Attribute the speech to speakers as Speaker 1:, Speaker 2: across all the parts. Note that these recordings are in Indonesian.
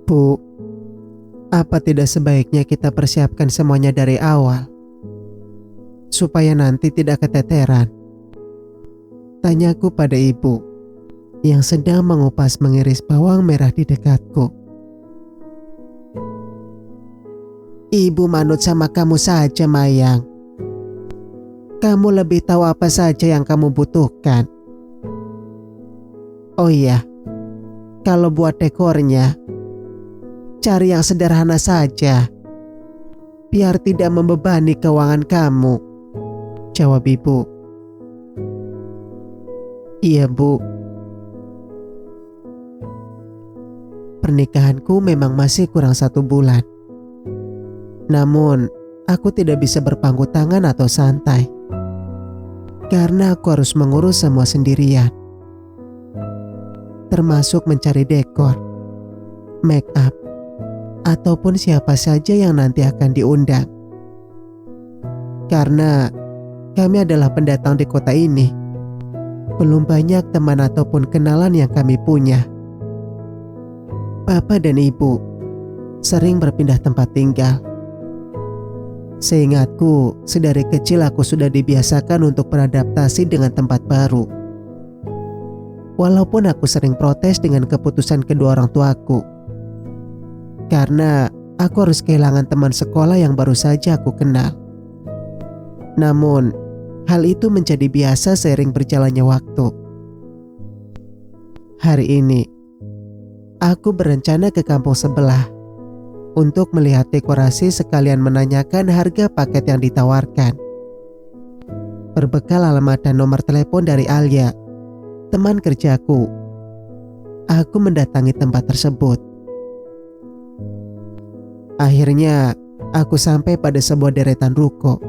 Speaker 1: Bu, apa tidak sebaiknya kita persiapkan semuanya dari awal, supaya nanti tidak keteteran? Tanyaku pada ibu yang sedang mengupas mengiris bawang merah di dekatku. Ibu manut sama kamu saja, Mayang. Kamu lebih tahu apa saja yang kamu butuhkan. Oh iya, kalau buat dekornya, cari yang sederhana saja, biar tidak membebani keuangan kamu, jawab ibu. Iya, Bu. Pernikahanku memang masih kurang 1 bulan. Namun, aku tidak bisa berpangku tangan atau santai, karena aku harus mengurus semua sendirian. Termasuk mencari dekor, make up, ataupun siapa saja yang nanti akan diundang. Karena kami adalah pendatang di kota ini, belum banyak teman ataupun kenalan yang kami punya. Bapak dan ibu sering berpindah tempat tinggal. Seingatku, sedari kecil aku sudah dibiasakan untuk beradaptasi dengan tempat baru. Walaupun aku sering protes dengan keputusan kedua orang tuaku, karena aku harus kehilangan teman sekolah yang baru saja aku kenal. Namun, hal itu menjadi biasa seiring berjalannya waktu. Hari ini, aku berencana ke kampung sebelah untuk melihat dekorasi sekalian menanyakan harga paket yang ditawarkan. Berbekal alamat dan nomor telepon dari Alia, teman kerjaku, aku mendatangi tempat tersebut. Akhirnya, aku sampai pada sebuah deretan ruko.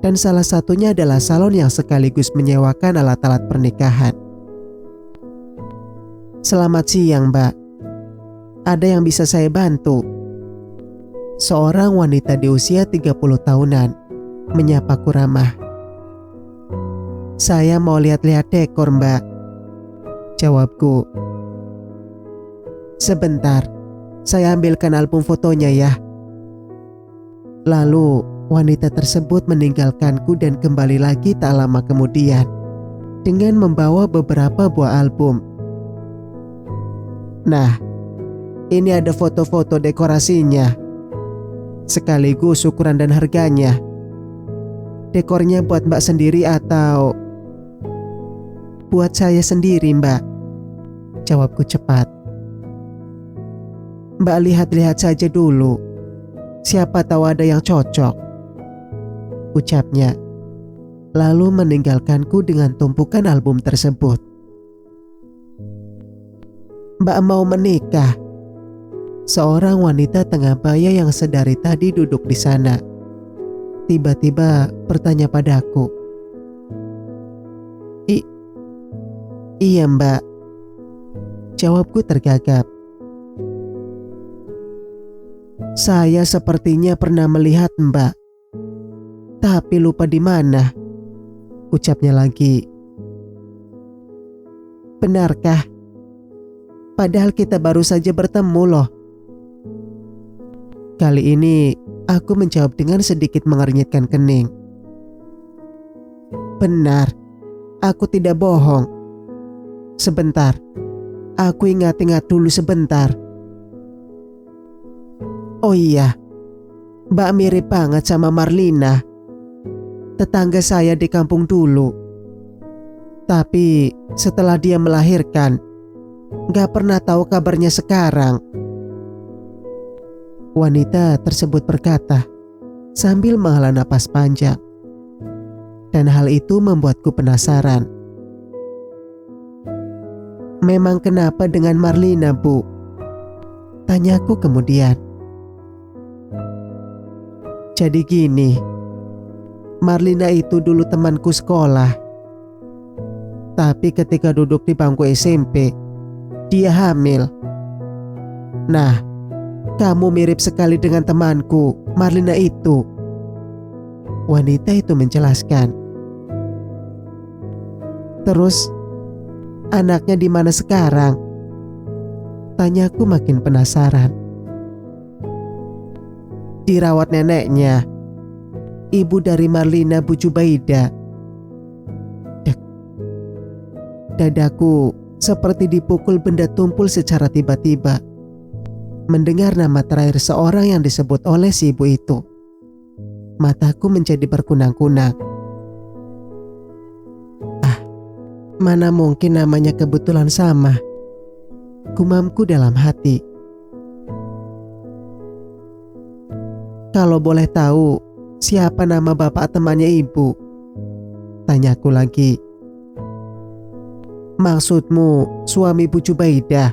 Speaker 1: Dan salah satunya adalah salon yang sekaligus menyewakan alat-alat pernikahan. Selamat siang, Mbak. Ada yang bisa saya bantu? Seorang wanita di usia 30 tahunan menyapaku ramah. Saya mau lihat-lihat dekor, Mbak, jawabku. Sebentar, saya ambilkan album fotonya ya. Lalu wanita tersebut meninggalkanku dan kembali lagi tak lama kemudian dengan membawa beberapa buah album. Nah, ini ada foto-foto dekorasinya, sekaligus ukuran dan harganya. Dekornya buat Mbak sendiri atau? Buat saya sendiri, Mbak, jawabku cepat. Mbak lihat-lihat saja dulu, siapa tahu ada yang cocok, ucapnya. Lalu meninggalkanku dengan tumpukan album tersebut. Mbak mau menikah? Seorang wanita tengah baya yang sedari tadi duduk di sana tiba-tiba bertanya padaku. Iya, Mbak, jawabku tergagap. Saya sepertinya pernah melihat Mbak, tapi lupa di mana, ucapnya lagi. Benarkah? Padahal kita baru saja bertemu loh. Kali ini aku menjawab dengan sedikit mengernyitkan kening. Benar, aku tidak bohong. Sebentar, aku ingat-ingat dulu sebentar. Oh iya, Mbak mirip banget sama Marlina, tetangga saya di kampung dulu. Tapi setelah dia melahirkan, gak pernah tahu kabarnya sekarang. Wanita tersebut berkata sambil menghela napas panjang. Dan hal itu membuatku penasaran. Memang kenapa dengan Marlina, Bu? Tanyaku kemudian. Jadi gini, Marlina itu dulu temanku sekolah. Tapi ketika duduk di bangku SMP, dia hamil. Nah, kamu mirip sekali dengan temanku, Marlina itu. Wanita itu menjelaskan. Terus, anaknya di mana sekarang? Tanyaku makin penasaran. Dirawat neneknya, ibu dari Marlina Bu Jubaida. Dek. Dadaku seperti dipukul benda tumpul secara tiba-tiba mendengar nama terakhir seorang yang disebut oleh si ibu itu. Mataku menjadi berkunang-kunang. Mana mungkin namanya kebetulan sama, gumamku dalam hati. Kalau boleh tahu, siapa nama bapak temannya ibu? Tanyaku lagi. Maksudmu suami Bu Jubaidah?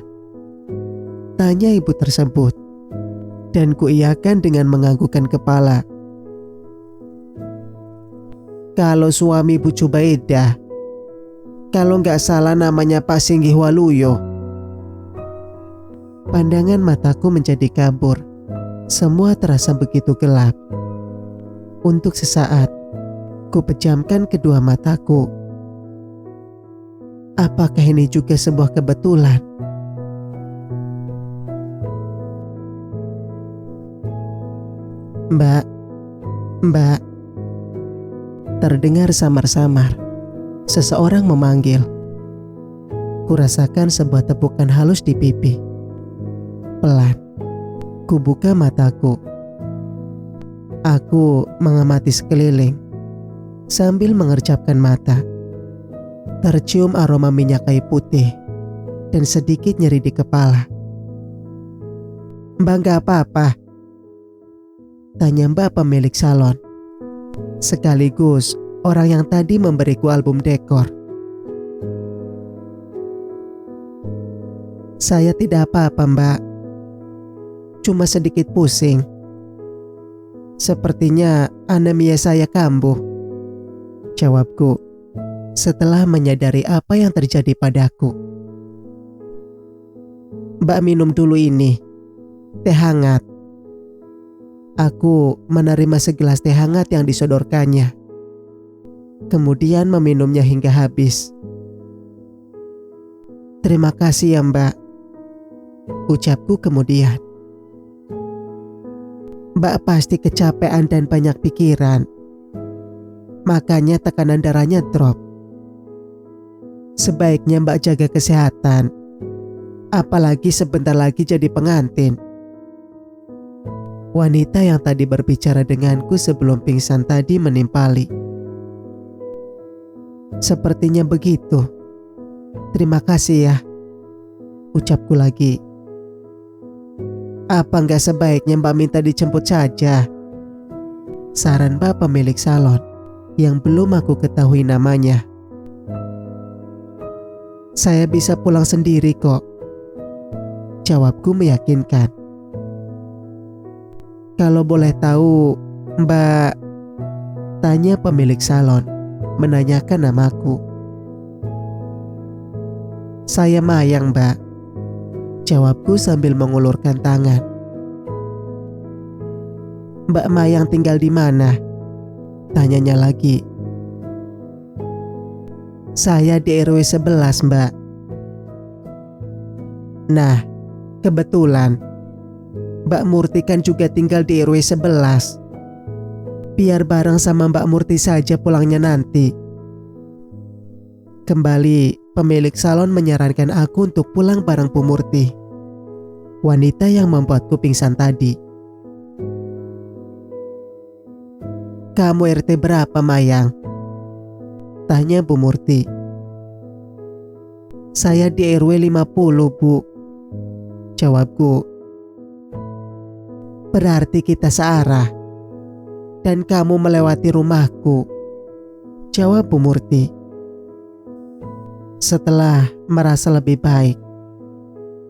Speaker 1: Tanya ibu tersebut, dan kuiyakan dengan menganggukkan kepala. Kalau suami Bu Jubaidah, kalau nggak salah namanya Pak Singgih Waluyo. Pandangan mataku menjadi kabur. Semua terasa begitu gelap. Untuk sesaat, ku pejamkan kedua mataku. Apakah ini juga sebuah kebetulan? Mbak. Terdengar samar-samar. Seseorang memanggil. Kurasakan sebuah tepukan halus di pipi. Pelan, ku buka mataku. Aku mengamati sekeliling sambil mengercapkan mata. Tercium aroma minyak kayu putih dan sedikit nyeri di kepala. Mbak gak apa-apa? Tanya mbak pemilik salon, sekaligus orang yang tadi memberiku album dekor. Saya tidak apa-apa mbak, cuma sedikit pusing. Sepertinya anemia saya kambuh, jawabku setelah menyadari apa yang terjadi padaku. Mbak minum dulu ini, teh hangat. Aku menerima segelas teh hangat yang disodorkannya, kemudian meminumnya hingga habis. Terima kasih ya mbak, ucapku kemudian. Mbak pasti kecapean dan banyak pikiran, makanya tekanan darahnya drop. Sebaiknya mbak jaga kesehatan, apalagi sebentar lagi jadi pengantin. Wanita yang tadi berbicara denganku sebelum pingsan tadi menimpali. Sepertinya begitu. Terima kasih ya, ucapku lagi. Apa nggak sebaiknya mbak minta dijemput saja? Saran mbak pemilik salon yang belum aku ketahui namanya. Saya bisa pulang sendiri kok, jawabku meyakinkan. Kalau boleh tahu, mbak, tanya pemilik salon menanyakan namaku. Saya Mayang mbak, jawabku sambil mengulurkan tangan. Mbak Mayang tinggal di mana? Tanyanya lagi. Saya di RW 11 mbak. Nah, kebetulan Mbak Murti kan juga tinggal di RW 11. Biar bareng sama Mbak Murti saja pulangnya nanti. Kembali, pemilik salon menyarankan aku untuk pulang bareng Bu Murti, wanita yang membuatku pingsan tadi. Kamu RT berapa Mayang? Tanya Bu Murti. Saya di RW 50 Bu, jawabku. Berarti kita searah, dan kamu melewati rumahku, jawab Bu Murti. Setelah merasa lebih baik,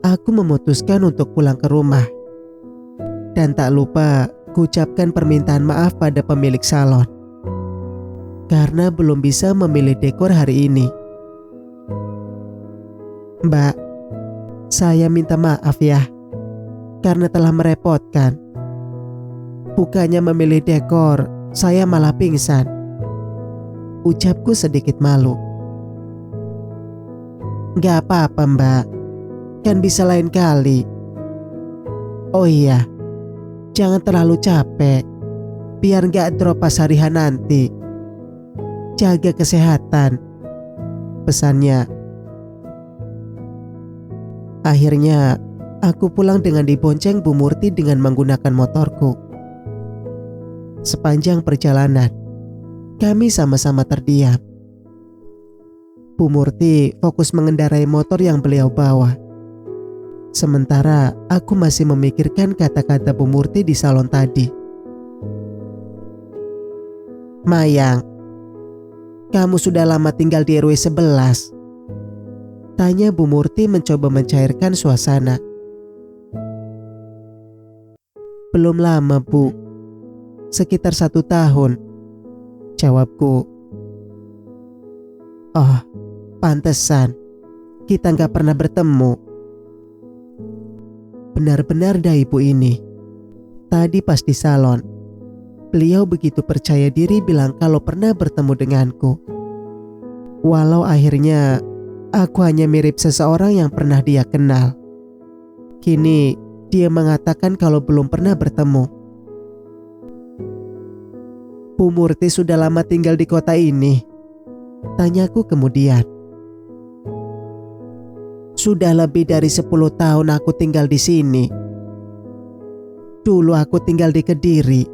Speaker 1: aku memutuskan untuk pulang ke rumah. Dan tak lupa kuucapkan permintaan maaf pada pemilik salon, karena belum bisa memilih dekor hari ini. Mbak, saya minta maaf ya, karena telah merepotkan. Bukannya memilih dekor, saya malah pingsan, ucapku sedikit malu. Gak apa-apa mbak, Kan bisa lain kali. Oh iya, jangan terlalu capek, biar gak drop pas hari H nanti. Jaga kesehatan, pesannya. Akhirnya, aku pulang dengan dibonceng Bu Murti dengan menggunakan motorku. Sepanjang perjalanan, kami sama-sama terdiam. Bu Murti fokus mengendarai motor yang beliau bawa. Sementara aku masih memikirkan kata-kata Bu Murti di salon tadi. Mayang, kamu sudah lama tinggal di RW 11? Tanya Bu Murti mencoba mencairkan suasana. Belum lama, Bu. Sekitar 1 tahun, jawabku. Oh, pantesan kita gak pernah bertemu. Benar-benar dah ibu ini. Tadi pas di salon, beliau begitu percaya diri bilang kalau pernah bertemu denganku. Walau akhirnya aku hanya mirip seseorang yang pernah dia kenal. Kini dia mengatakan kalau belum pernah bertemu. Bu Murti sudah lama tinggal di kota ini? Tanyaku kemudian. Sudah lebih dari 10 tahun aku tinggal di sini. Dulu aku tinggal di Kediri,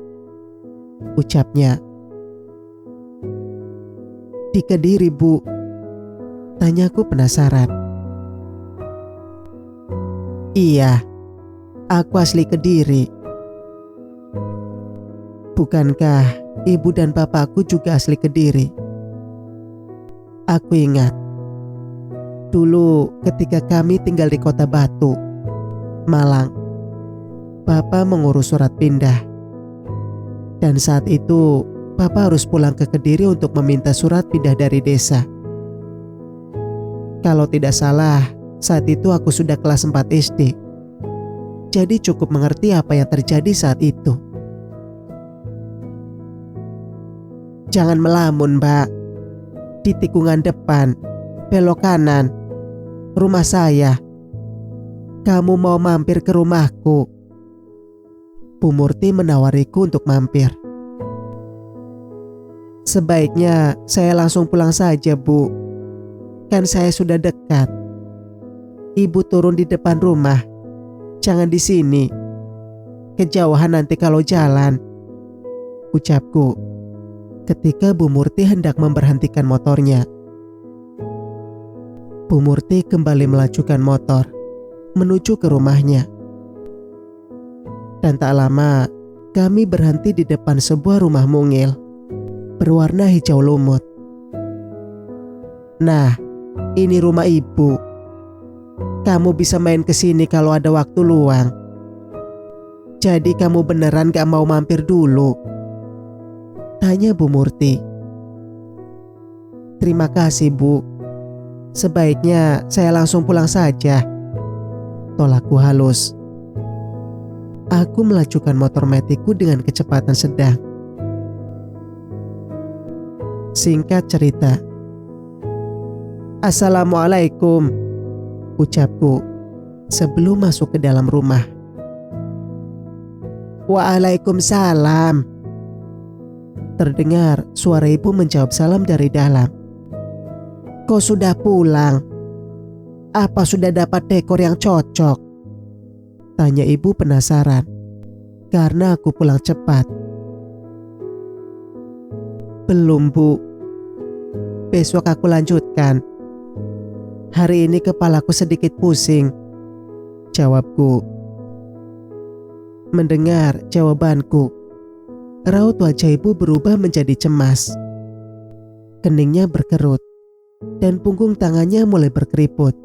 Speaker 1: ucapnya. Di Kediri, Bu? Tanyaku penasaran. Iya, aku asli Kediri. Bukankah ibu dan bapakku juga asli Kediri? Aku ingat. Dulu ketika kami tinggal di Kota Batu, Malang, Papa mengurus surat pindah. Dan saat itu Papa harus pulang ke Kediri untuk meminta surat pindah dari desa. Kalau tidak salah, saat itu aku sudah kelas 4 SD. Jadi cukup mengerti apa yang terjadi saat itu. Jangan melamun, Mbak. Di tikungan depan, belok kanan, rumah saya. Kamu mau mampir ke rumahku? Bu Murti menawariku untuk mampir. Sebaiknya saya langsung pulang saja, Bu. Kan saya sudah dekat. Ibu turun di depan rumah. Jangan di sini. Kejauhan nanti kalau jalan, ucapku ketika Bu Murti hendak memberhentikan motornya. Bu Murti kembali melajukan motor menuju ke rumahnya. Dan tak lama kami berhenti di depan sebuah rumah mungil berwarna hijau lumut. Nah, ini rumah ibu. Kamu bisa main ke sini kalau ada waktu luang. Jadi kamu beneran gak mau mampir dulu? Tanya Bu Murti. Terima kasih, Bu. Sebaiknya saya langsung pulang saja, tolakku halus. Aku melajukan motor metikku dengan kecepatan sedang. Singkat cerita, Assalamualaikum, ucapku sebelum masuk ke dalam rumah. Waalaikumsalam. Terdengar suara ibu menjawab salam dari dalam. Kau sudah pulang? Apa sudah dapat dekor yang cocok? Tanya ibu penasaran, karena aku pulang cepat. Belum, Bu. Besok aku lanjutkan. Hari ini kepalaku sedikit pusing, jawabku. Mendengar jawabanku, raut wajah ibu berubah menjadi cemas. Keningnya berkerut dan punggung tangannya mulai berkeriput.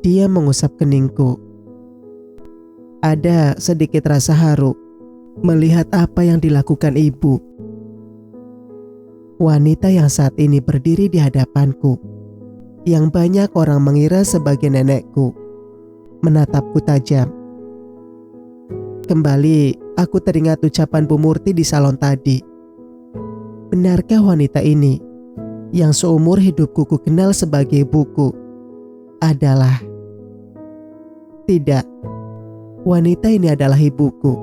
Speaker 1: Dia mengusap keningku. Ada sedikit rasa haru melihat apa yang dilakukan ibu. Wanita yang saat ini berdiri di hadapanku, yang banyak orang mengira sebagai nenekku, menatapku tajam. Kembali aku teringat ucapan Bu Murti di salon tadi. Benarkah wanita ini, yang seumur hidupku ku kenal sebagai ibuku, adalah Tidak, wanita ini adalah ibuku.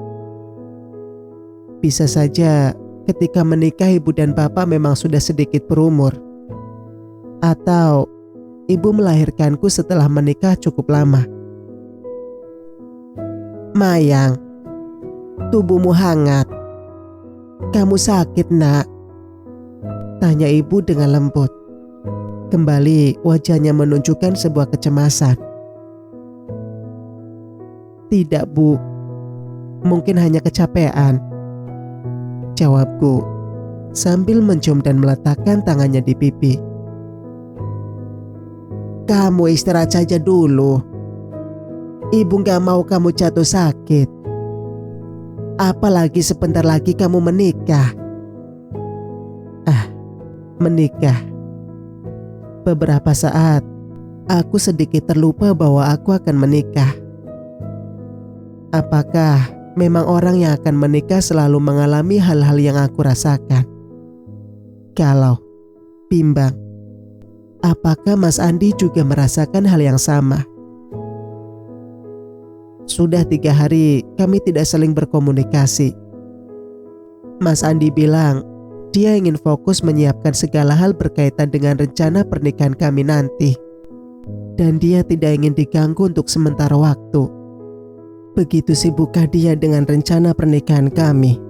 Speaker 1: Bisa saja ketika menikah ibu dan bapak memang sudah sedikit berumur. Atau ibu melahirkanku setelah menikah cukup lama. Mayang, tubuhmu hangat. Kamu sakit, nak? Tanya ibu dengan lembut. Kembali wajahnya menunjukkan sebuah kecemasan. Tidak, Bu. Mungkin hanya kecapean, jawabku sambil mencium dan meletakkan tangannya di pipi. Kamu istirahat saja dulu. Ibu gak mau kamu jatuh sakit. Apalagi sebentar lagi kamu menikah. Menikah. Beberapa saat, aku sedikit terlupa bahwa aku akan menikah. Apakah memang orang yang akan menikah selalu mengalami hal-hal yang aku rasakan? Kalau bimbang, apakah Mas Andi juga merasakan hal yang sama? Sudah 3 hari kami tidak saling berkomunikasi. Mas Andi bilang dia ingin fokus menyiapkan segala hal berkaitan dengan rencana pernikahan kami nanti. Dan dia tidak ingin diganggu untuk sementara waktu. Begitu sibukkah dia dengan rencana pernikahan kami?